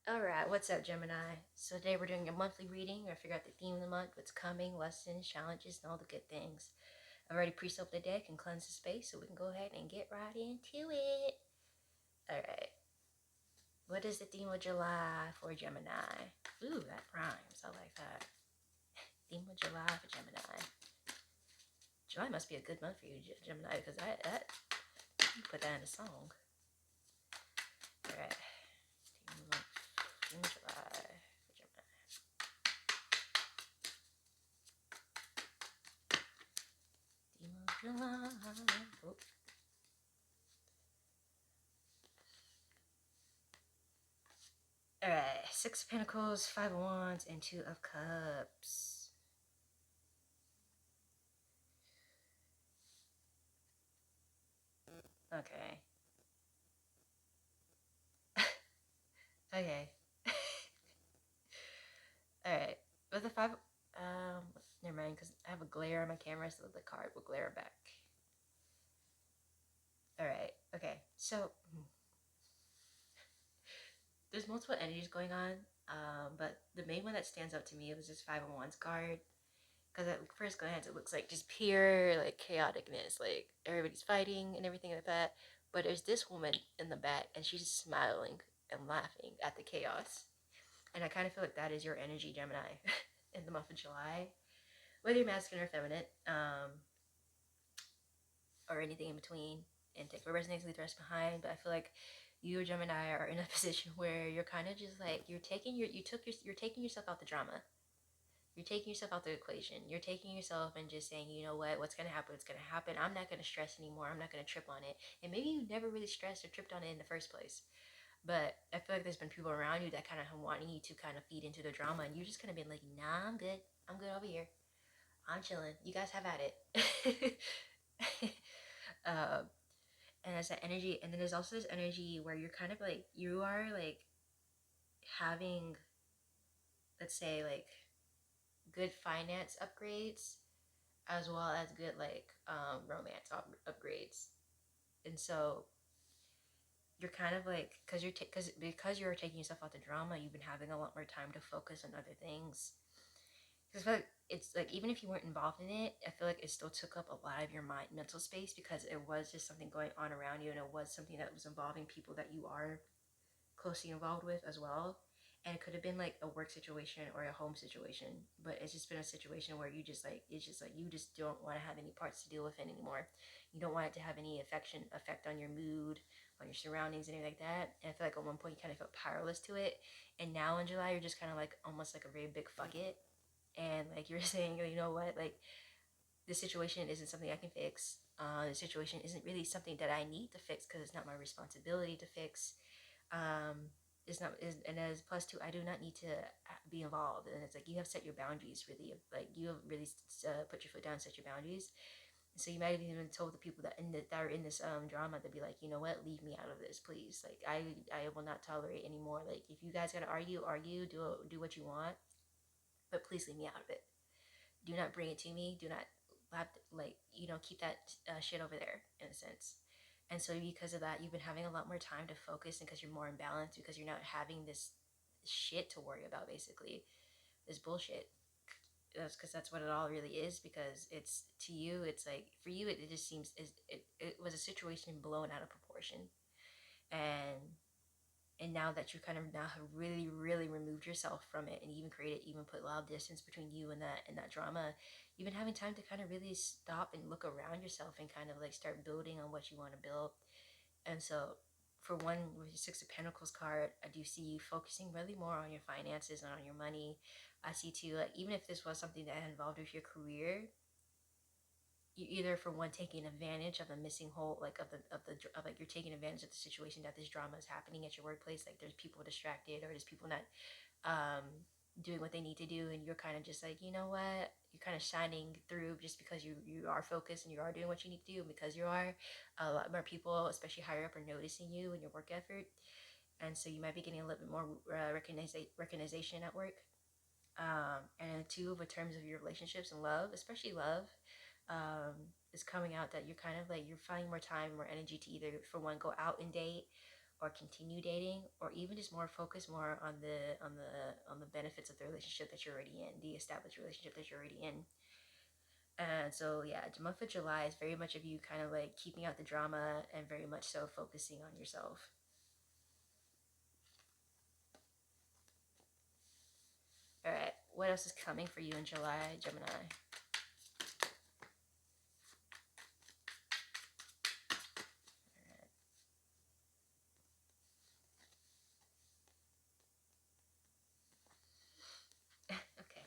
Alright, what's up, Gemini? So today we're doing a monthly reading. We're gonna figure out the theme of the month, what's coming, lessons, challenges, and all the good things. I've already pre-soaked the deck and cleansed the space, so we can go ahead and get right into it. Alright, what is the theme of July for Gemini? Ooh, that rhymes. I like that. Theme of July for Gemini. July must be a good month for you, Gemini, because you put that in a song. Alright, theme of July for Gemini. Theme of July. Oh. Alright, Six of Pentacles, Five of Wands, and Two of Cups. Okay. Okay. Alright. With the five, never mind, because I have a glare on my camera, so the card will glare back. Alright, okay. So, there's multiple energies going on, but the main one that stands out to me was this Five of Wands card. Because at first glance, it looks like just pure, like, chaoticness. Like, everybody's fighting and everything like that. But there's this woman in the back, and she's smiling and laughing at the chaos. And I kind of feel like that is your energy, Gemini, in the month of July. Whether you're masculine or feminine, or anything in between, and take what resonates, leave the rest behind. But I feel like you or Gemini are in a position where you're kind of just like you're taking yourself out the drama. You're taking yourself out the equation. You're taking yourself and just saying, you know what, what's gonna happen, it's gonna happen. I'm not gonna stress anymore. I'm not gonna trip on it. And maybe you never really stressed or tripped on it in the first place. But I feel like there's been people around you that kind of wanting you to kind of feed into the drama, and you just kind of been like, nah, I'm good. I'm good over here. I'm chilling. You guys have at it. um, and there's that energy, and then there's also this energy where you're kind of like you are like having, let's say, like good finance upgrades as well as good like romance upgrades. And so you're kind of like because you're taking yourself out the drama, you've been having a lot more time to focus on other things. Because I feel like it's like even if you weren't involved in it, I feel like it still took up a lot of your mental space because it was just something going on around you, and it was something that was involving people that you are closely involved with as well. And it could have been like a work situation or a home situation, but it's just been a situation where you just like it's just like you just don't want to have any parts to deal with it anymore. You don't want it to have any effect on your mood, on your surroundings, anything like that. And I feel like at one point you kind of felt powerless to it, and now in July you're just kind of like almost like a very big fuck it, and like you're saying, you know what, like this situation isn't something I can fix. The situation isn't really something that I need to fix because it's not my responsibility to fix. um it's not is and as plus two, I do not need to be involved. And it's like you have set your boundaries, really, like you have really put your foot down and set your boundaries. So you might have even told the people that are in this drama to be like, you know what, leave me out of this, please. Like I will not tolerate anymore. Like if you guys gotta argue, do what you want, but please leave me out of it. Do not bring it to me. Do not keep that shit over there, in a sense. And so because of that, you've been having a lot more time to focus, and because you're more in balance, because you're not having this shit to worry about, basically this bullshit. That's because that's what it all really is. Because it's to you, it's like for you, it just seems it was a situation blown out of proportion. And and now that you kind of now have really really removed yourself from it, and even put a lot of distance between you and that drama, you've been having time to kind of really stop and look around yourself and kind of like start building on what you want to build. And so for one, with your Six of Pentacles card, I do see you focusing really more on your finances and on your money. I see too, like even if this was something that had involved with your career, you either for one taking advantage of the missing hole, like of like you're taking advantage of the situation that this drama is happening at your workplace. Like there's people distracted, or there's people not um doing what they need to do, and you're kind of just like, you know what, you're kind of shining through just because you are focused and you are doing what you need to do. And because you are, a lot more people, especially higher up, are noticing you and your work effort. And so you might be getting a little bit more recognition at work. And two, with terms of your relationships and love, especially love, is coming out that you're kind of like you're finding more time, more energy to either for one go out and date, or continue dating, or even just more focus more on the benefits of the relationship that you're already in, the established relationship that you're already in. And so yeah, the month of July is very much of you kind of like keeping out the drama and very much so focusing on yourself. All right, what else is coming for you in July, Gemini? Okay.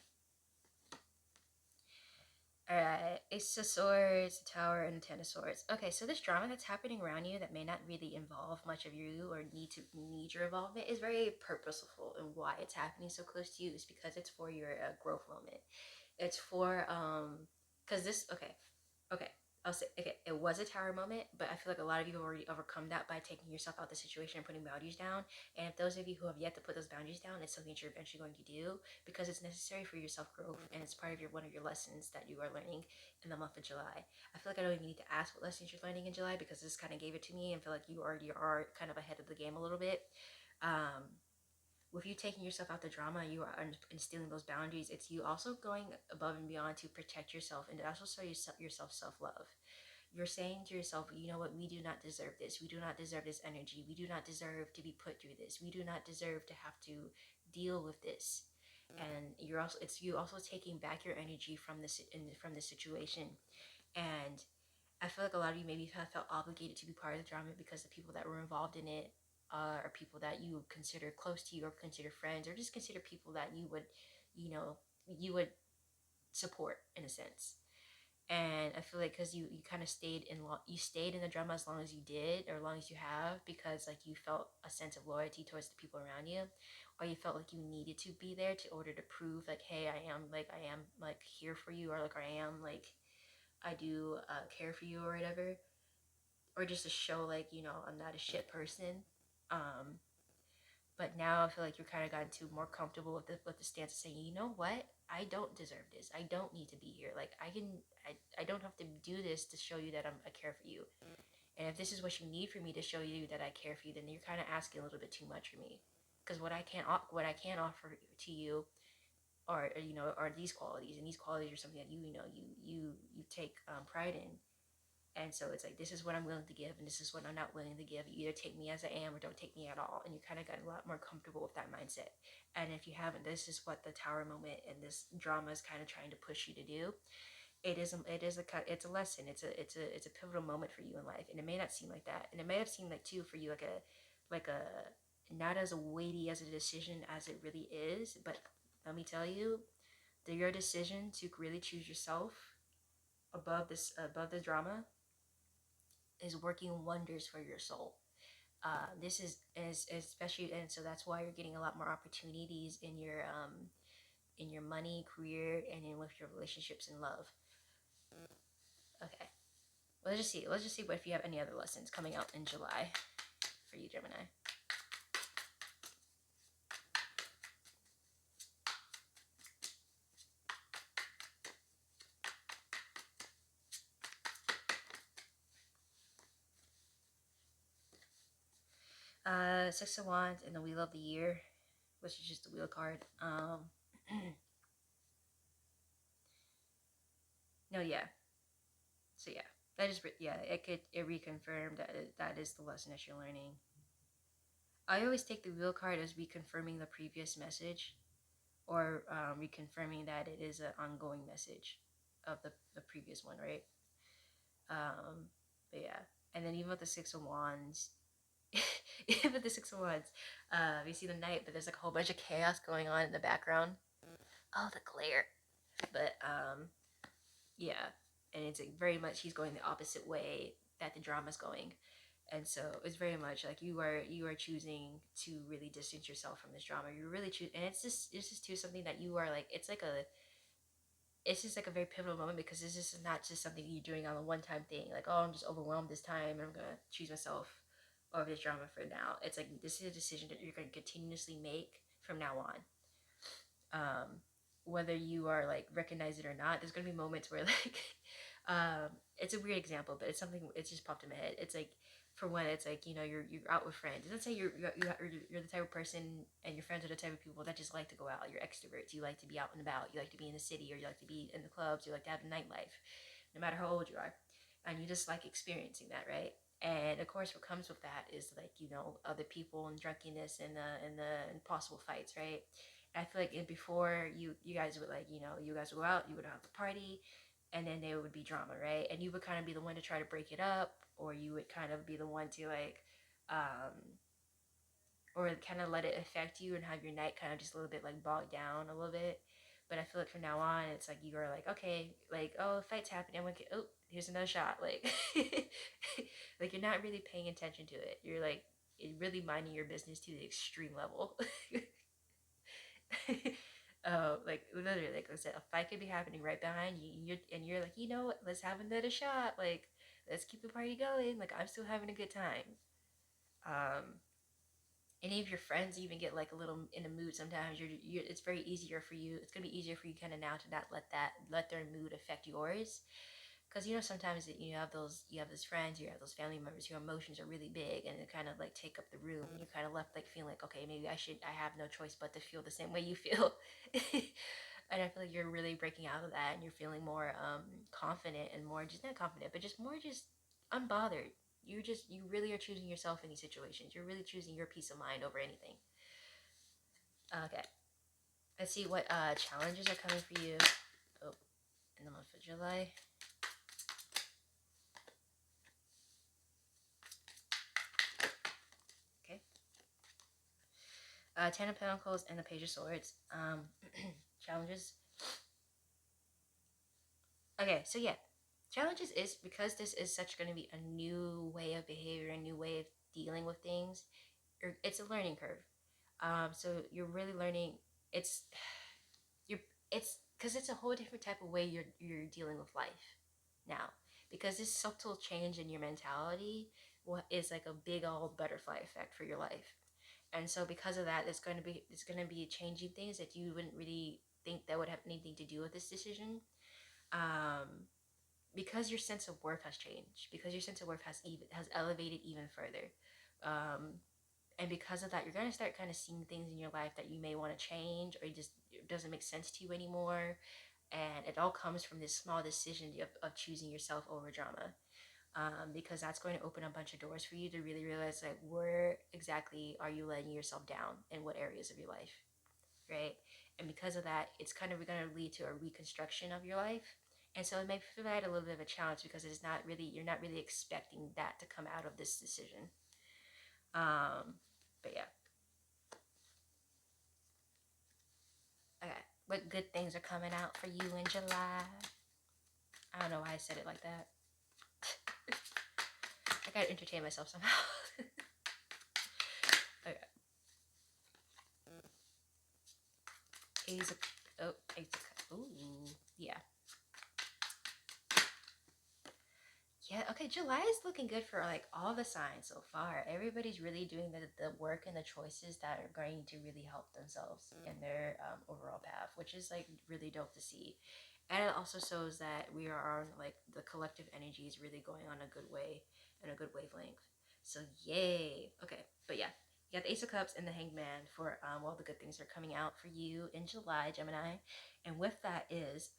Alright, Ace of Swords, Tower, and Ten of Swords. Okay, so this drama that's happening around you that may not really involve much of you or need your involvement is very purposeful, and why it's happening so close to you is because it's for your growth moment. It's for because this okay, I'll say okay, it was a tower moment, but I feel like a lot of you have already overcome that by taking yourself out of the situation and putting boundaries down. And if those of you who have yet to put those boundaries down, it's something that you're eventually going to do because it's necessary for your self growth and it's part of one of your lessons that you are learning in the month of July. I feel like I don't even need to ask what lessons you're learning in July because this kind of gave it to me and feel like you already are kind of ahead of the game a little bit. Um, with you taking yourself out the drama, you are instilling those boundaries. It's you also going above and beyond to protect yourself and also show yourself self-love. You're saying to yourself, you know what, we do not deserve this. We do not deserve this energy. We do not deserve to be put through this. We do not deserve to have to deal with this. And you're also it's you also taking back your energy from this situation. And I feel like a lot of you maybe have felt obligated to be part of the drama because the people that were involved in it are people that you consider close to you or consider friends or just consider people that you know, you would support in a sense. And I feel like because you kind of you stayed in the drama as long as you did or as long as you have because like you felt a sense of loyalty towards the people around you, or you felt like you needed to be there to order to prove like, hey, I am like here for you, or like I am like I do care for you or whatever, or just to show like, you know, I'm not a shit person. Um, but now I feel like you're kind of gotten too more comfortable with the stance of saying, you know what, I don't deserve this. I don't need to be here. Like I don't have to do this to show you that I care for you. And if this is what you need for me to show you that I care for you, then you're kind of asking a little bit too much for me. Because what I can offer to you are you know are these qualities, and these qualities are something that you take pride in. And so it's like, this is what I'm willing to give, and this is what I'm not willing to give. You either take me as I am or don't take me at all. And you kind of got a lot more comfortable with that mindset. And if you haven't, this is what the tower moment and this drama is kind of trying to push you to do. It's a lesson. It's a pivotal moment for you in life. And it may not seem like that. And it may have seemed like too for you like a not as weighty as a decision as it really is. But let me tell you, that your decision to really choose yourself above the drama is working wonders for your soul. This is especially, and so that's why you're getting a lot more opportunities in your money, career, and in with your relationships and love. Okay, let's just see. Let's just see what if you have any other lessons coming out in July for you, Gemini. Six of Wands and the Wheel of the Year, which is just the wheel card. No, yeah. So yeah, that is yeah. It reconfirmed that that is the lesson that you're learning. I always take the wheel card as reconfirming the previous message, or reconfirming that it is an ongoing message of the previous one, right? But yeah, and then even with the Six of Wands, even with the Six of Wands, we see the Knight, but there's like a whole bunch of chaos going on in the background. Oh, the glare! But yeah, and it's like very much he's going the opposite way that the drama's going. And so it's very much like you are choosing to really distance yourself from this drama. You're really choosing, and it's just too something that you are like. It's just like a very pivotal moment because this is not just something you're doing on a one time thing. Like, oh, I'm just overwhelmed this time, and I'm gonna choose myself over this drama for now. It's like this is a decision that you're gonna continuously make from now on. Whether you are like recognize it or not, there's gonna be moments where like, it's a weird example, but it's something. It's just popped in my head. It's like for one, it's like, you know, you're out with friends. Let's say you're the type of person, and your friends are the type of people that just like to go out. You're extroverts. You like to be out and about. You like to be in the city, or you like to be in the clubs. You like to have a nightlife, no matter how old you are, and you just like experiencing that, right? And of course, what comes with that is, like, you know, other people and drunkenness and impossible fights, right? And I feel like before you guys would, like, you know, you guys would go out, you would have the party, and then there would be drama, right? And you would kind of be the one to try to break it up, or you would kind of be the one to, like, um, or kind of let it affect you and have your night kind of just a little bit like bogged down a little bit. But I feel like from now on, it's like you are like, okay, like, oh, fights happen, and oh, here's another shot, like, like you're not really paying attention to it. You're like really minding your business to the extreme level. Like literally, like I said, a fight could be happening right behind you, and you're like, you know what? Let's have another shot. Like, let's keep the party going. Like, I'm still having a good time. Um, Any of your friends even get like a little in a mood sometimes. It's very easier for you. It's gonna be easier for you kind of now to not let their mood affect yours, because you know sometimes you have those friends, you have those family members whose emotions are really big, and it kind of like take up the room, and you're kind of left like feeling like, okay, maybe I have no choice but to feel the same way you feel. And I feel like you're really breaking out of that, and you're feeling more confident, and more just not confident, but just more just unbothered. You really are choosing yourself in these situations. You're really choosing your peace of mind over anything. Okay, let's see what challenges are coming for you. Oh, in the month of July. Okay, Ten of Pentacles and the Page of Swords. Challenges. Okay, so yeah, challenges is because this is such going to be a new way of behavior, a new way of dealing with things. It's a learning curve. So you're really learning. It's you're it's because it's a whole different type of way you're dealing with life now, because this subtle change in your mentality what is like a big old butterfly effect for your life. And so because of that, it's going to be changing things that you wouldn't really think that would have anything to do with this decision. um because your sense of worth has changed, because your sense of worth has elevated even further. um and because of that, you're going to start kind of seeing things in your life that you may want to change, or it doesn't make sense to you anymore. And it all comes from this small decision of choosing yourself over drama. Because that's going to open a bunch of doors for you to really realize, like, where exactly are you letting yourself down, in what areas of your life, right? And because of that, it's kind of going to lead to a reconstruction of your life. And so it may provide a little bit of a challenge, because you're not really expecting that to come out of this decision. But yeah. Okay, what good things are coming out for you in July? I don't know why I said it like that. I gotta entertain myself somehow. Okay. Ace of, ooh, yeah. Yeah, okay, July is looking good for like all the signs so far. Everybody's really doing the work and the choices that are going to really help themselves in their overall path, which is like really dope to see. And it also shows that we are on, like, the collective energy is really going on a good way and a good wavelength. So yay. Okay, but yeah, you got the Ace of Cups and the Hanged Man for all the good things are coming out for you in July, Gemini. And with that is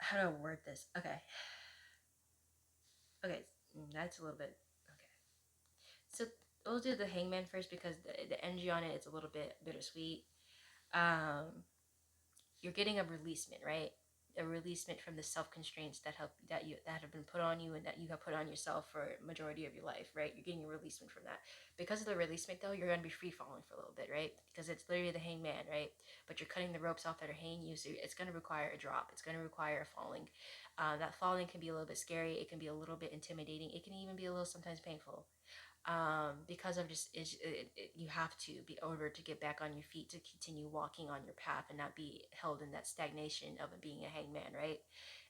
how do I word this? Okay. Okay, that's a little bit okay. So we'll do the Hangman first, because the energy on it is a little bit bittersweet. Um, you're getting a releasement, right? A releasement from the self constraints that have been put on you, and that you have put on yourself for a majority of your life, right? You're getting a releasement from that. Because of the releasement, though, you're going to be free falling for a little bit, right? Because it's literally the Hangman, right? But you're cutting the ropes off that are hanging you, so it's going to require a drop. It's going to require a falling. That falling can be a little bit scary. It can be a little bit intimidating. It can even be a little sometimes painful. Because of just you have to be order to get back on your feet, to continue walking on your path, and not be held in that stagnation of it being a hangman, right?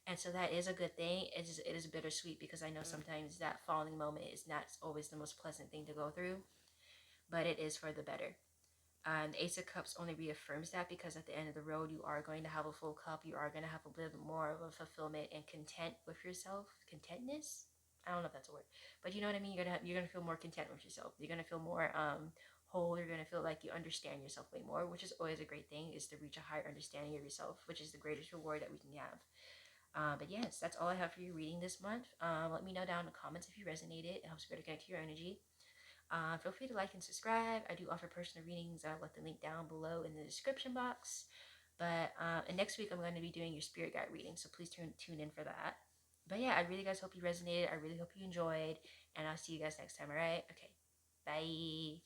And so that is a good thing. It is bittersweet, because I know sometimes that falling moment is not always the most pleasant thing to go through, but it is for the better. The Ace of Cups only reaffirms that, because at the end of the road, you are going to have a full cup. You are going to have a bit more of a fulfillment and content with yourself, contentness. I don't know if that's a word, but you know what I mean. You're gonna feel more content with yourself. You're gonna feel more whole. You're gonna feel like you understand yourself way more, which is always a great thing. Is to reach a higher understanding of yourself, which is the greatest reward that we can have. But yes, that's all I have for you reading this month. Let me know down in the comments if you resonated. It helps you better connect to your energy. Feel free to like and subscribe. I do offer personal readings. I'll let the link down below in the description box. But and next week I'm going to be doing your spirit guide reading, so please tune in for that. But yeah, I really guys hope you resonated. I really hope you enjoyed, and I'll see you guys next time. All right? Okay. Bye.